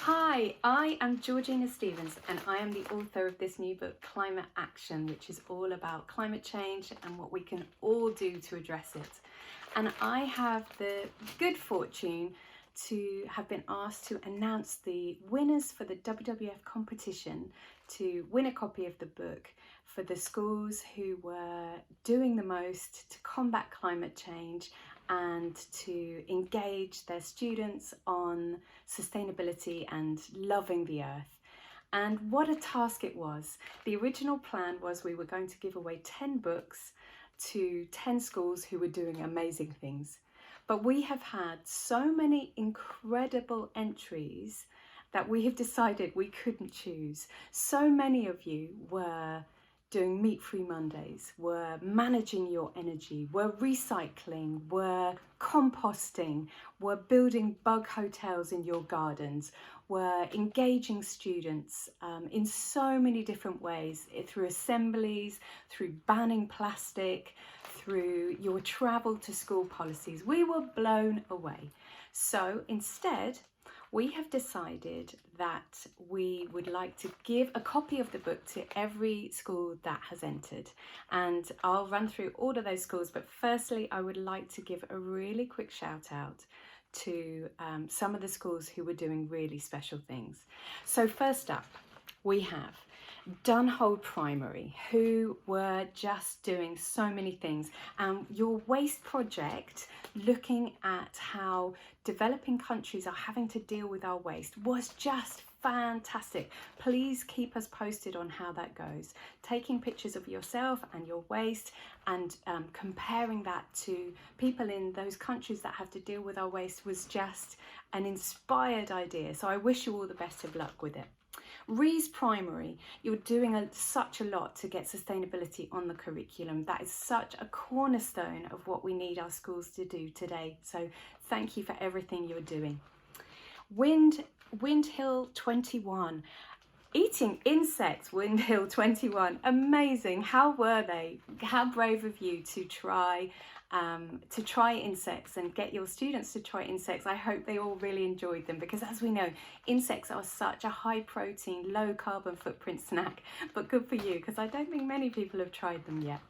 Hi, I am Georgina Stevens and I am the author of this new book, Climate Action, which is all about climate change and what we can all do to address it. And I have the good fortune to have been asked to announce the winners for the WWF competition to win a copy of the book for the schools who were doing the most to combat climate change and to engage their students on sustainability and loving the earth. And what a task it was. The original plan was we were going to give away 10 books to 10 schools who were doing amazing things. But we have had so many incredible entries that we have decided we couldn't choose. So many of you were doing meat-free Mondays, were managing your energy, were recycling, were composting, were building bug hotels in your gardens, were engaging students in so many different ways, through assemblies, through banning plastic, through your travel to school policies. We were blown away. So instead, we have decided that we would like to give a copy of the book to every school that has entered. And I'll run through all of those schools, but firstly, I would like to give a really quick shout out to some of the schools who were doing really special things. So first up, we have Dunhold Primary, who were just doing so many things. Your waste project, looking at how developing countries are having to deal with our waste, was just fantastic. Please keep us posted on how that goes. Taking pictures of yourself and your waste and comparing that to people in those countries that have to deal with our waste was just an inspired idea. So I wish you all the best of luck with it. Rees Primary, you're doing such a lot to get sustainability on the curriculum. That is such a cornerstone of what we need our schools to do today. So thank you for everything you're doing. Windhill 21. Eating insects, Windhill 21. Amazing. How were they? How brave of you to try insects and get your students to try insects. I hope they all really enjoyed them, because as we know, insects are such a high protein, low carbon footprint snack, but good for you, because I don't think many people have tried them yet.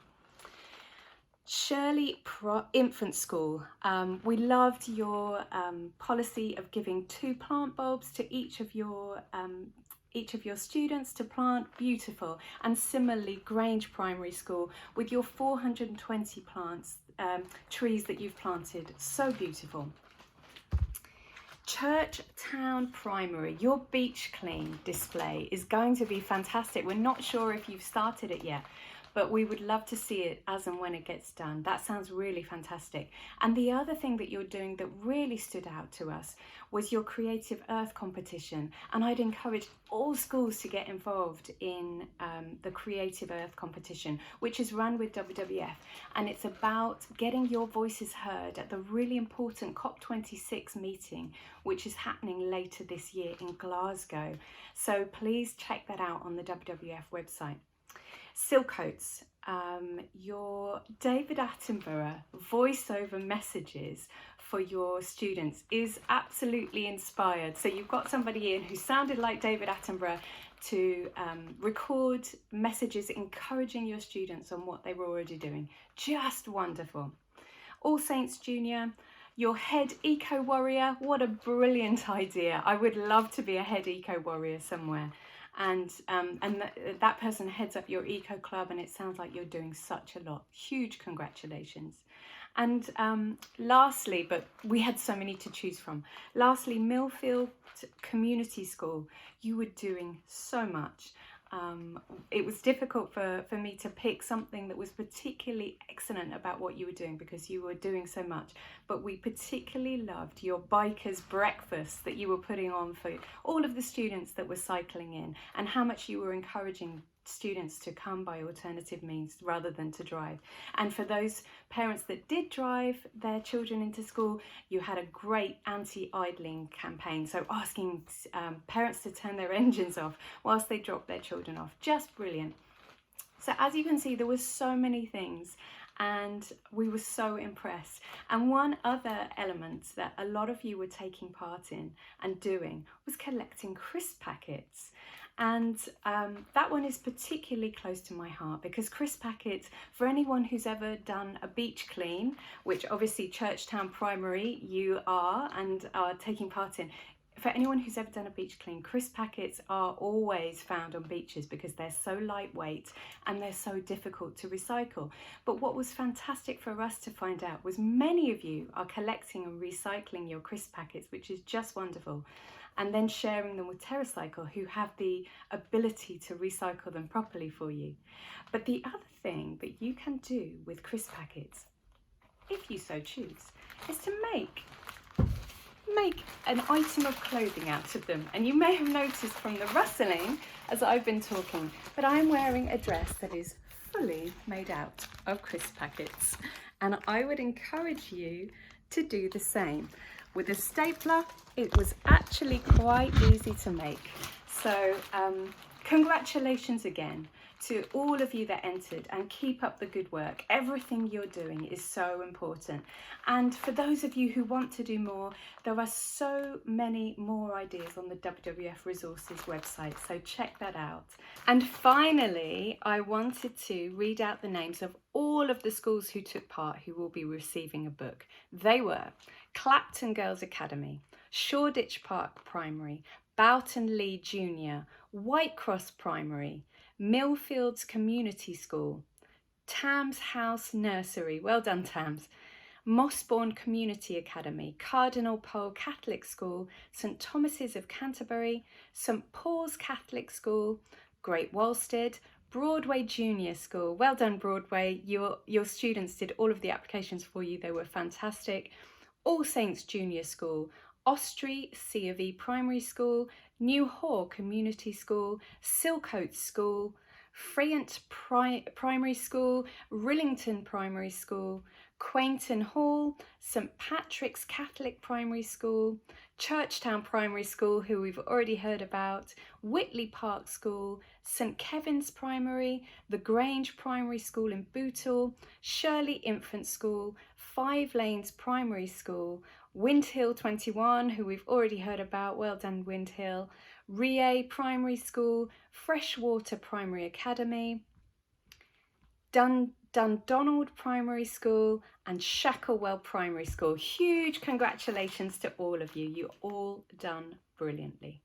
Shirley Infant School, we loved your policy of giving 2 plant bulbs to each of your students to plant. Beautiful. And similarly, Grange Primary School, with your 420 plants, trees that you've planted, so beautiful. Church Town Primary, your beach clean display is going to be fantastic. We're not sure if you've started it yet, but we would love to see it as and when it gets done. That sounds really fantastic. And the other thing that you're doing that really stood out to us was your Creative Earth competition. And I'd encourage all schools to get involved in the Creative Earth competition, which is run with WWF. And it's about getting your voices heard at the really important COP26 meeting, which is happening later this year in Glasgow. So please check that out on the WWF website. Silcoats, your David Attenborough voiceover messages for your students is absolutely inspired. So you've got somebody in who sounded like David Attenborough to record messages encouraging your students on what they were already doing. Just wonderful. All Saints Junior, your head eco warrior, what a brilliant idea. I would love to be a head eco warrior somewhere. And that person heads up your eco club, and it sounds like you're doing such a lot. Huge congratulations. And lastly, but we had so many to choose from, lastly, Millfield Community School, you were doing so much. It was difficult for me to pick something that was particularly excellent about what you were doing, because you were doing so much, but we particularly loved your bikers breakfast that you were putting on for all of the students that were cycling in, and how much you were encouraging students to come by alternative means rather than to drive. And for those parents that did drive their children into school, you had a great anti-idling campaign, so asking parents to turn their engines off whilst they dropped their children off. Just brilliant. So as you can see, there were so many things, and we were so impressed. And one other element that a lot of you were taking part in and doing was collecting crisp packets. And that one is particularly close to my heart, because crisp packets, for anyone who's ever done a beach clean, which obviously Churchtown Primary you are and are taking part in, for anyone who's ever done a beach clean, crisp packets are always found on beaches because they're so lightweight and they're so difficult to recycle. But what was fantastic for us to find out was many of you are collecting and recycling your crisp packets, which is just wonderful, and then sharing them with TerraCycle, who have the ability to recycle them properly for you. But the other thing that you can do with crisp packets, if you so choose, is to make an item of clothing out of them. And you may have noticed from the rustling as I've been talking, but I'm wearing a dress that is fully made out of crisp packets, and I would encourage you to do the same. With a stapler, it was actually quite easy to make. So congratulations again to all of you that entered, and keep up the good work. Everything you're doing is so important. And for those of you who want to do more, there are so many more ideas on the WWF Resources website, so check that out. And finally, I wanted to read out the names of all of the schools who took part who will be receiving a book. They were Clapton Girls Academy, Shoreditch Park Primary, Boughton Lee Junior, Whitecross Primary, Millfields Community School, Tams House Nursery, well done Tams, Mossbourne Community Academy, Cardinal Pole Catholic School, St Thomas's of Canterbury, St Paul's Catholic School, Great Walstead, Broadway Junior School, well done Broadway, your students did all of the applications for you, they were fantastic, All Saints Junior School, Ostry C of E Primary School, New Haw Community School, Silcote School, Freyant Primary School, Rillington Primary School, Quainton Hall, St Patrick's Catholic Primary School, Churchtown Primary School, who we've already heard about, Whitley Park School, St Kevin's Primary, the Grange Primary School in Bootle, Shirley Infant School, Five Lanes Primary School, Windhill 21, who we've already heard about, well done Windhill, Rie Primary School, Freshwater Primary Academy, Dundonald Primary School and Shacklewell Primary School. Huge congratulations to all of you. You all done brilliantly.